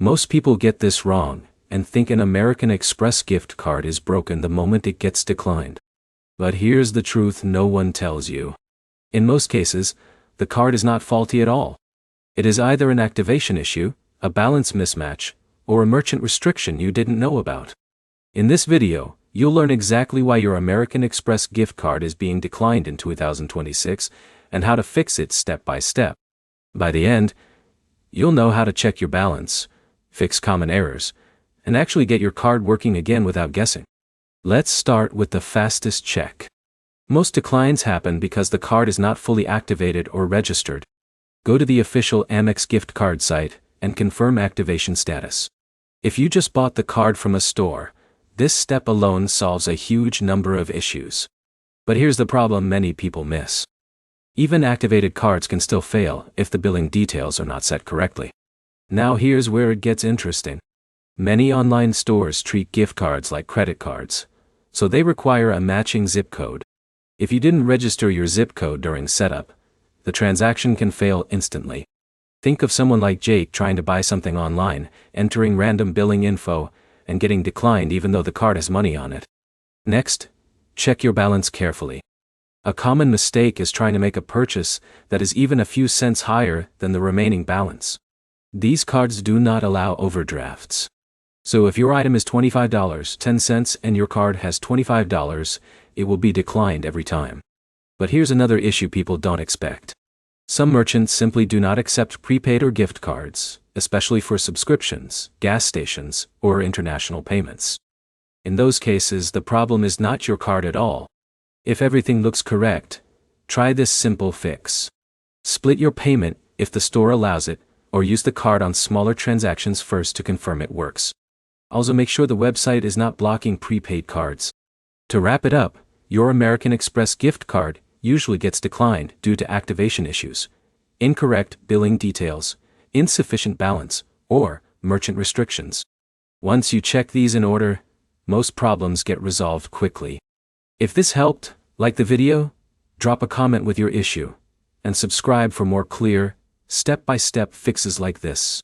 Most people get this wrong and think an American Express gift card is broken the moment it gets declined. But here's the truth no one tells you. In most cases, the card is not faulty at all. It is either an activation issue, a balance mismatch, or a merchant restriction you didn't know about. In this video, you'll learn exactly why your American Express gift card is being declined in 2026 and how to fix it step by step. By the end, you'll know how to check your balance, fix common errors, and actually get your card working again without guessing. Let's start with the fastest check. Most declines happen because the card is not fully activated or registered. Go to the official Amex gift card site and confirm activation status. If you just bought the card from a store, this step alone solves a huge number of issues. But here's the problem many people miss. Even activated cards can still fail if the billing details are not set correctly. Now here's where it gets interesting. Many online stores treat gift cards like credit cards, so they require a matching zip code. If you didn't register your zip code during setup, the transaction can fail instantly. Think of someone like Jake trying to buy something online, entering random billing info, and getting declined even though the card has money on it. Next, check your balance carefully. A common mistake is trying to make a purchase that is even a few cents higher than the remaining balance. These cards do not allow overdrafts. So if your item is $25.10 and your card has $25, it will be declined every time. But here's another issue people don't expect. Some merchants simply do not accept prepaid or gift cards, especially for subscriptions, gas stations, or international payments. In those cases, the problem is not your card at all. If everything looks correct, try this simple fix. Split your payment if the store allows it, or use the card on smaller transactions first to confirm it works. Also make sure the website is not blocking prepaid cards. To wrap it up, your American Express gift card usually gets declined due to activation issues, incorrect billing details, insufficient balance, or merchant restrictions. Once you check these in order, most problems get resolved quickly. If this helped, like the video, drop a comment with your issue, and subscribe for more clear, step-by-step fixes like this.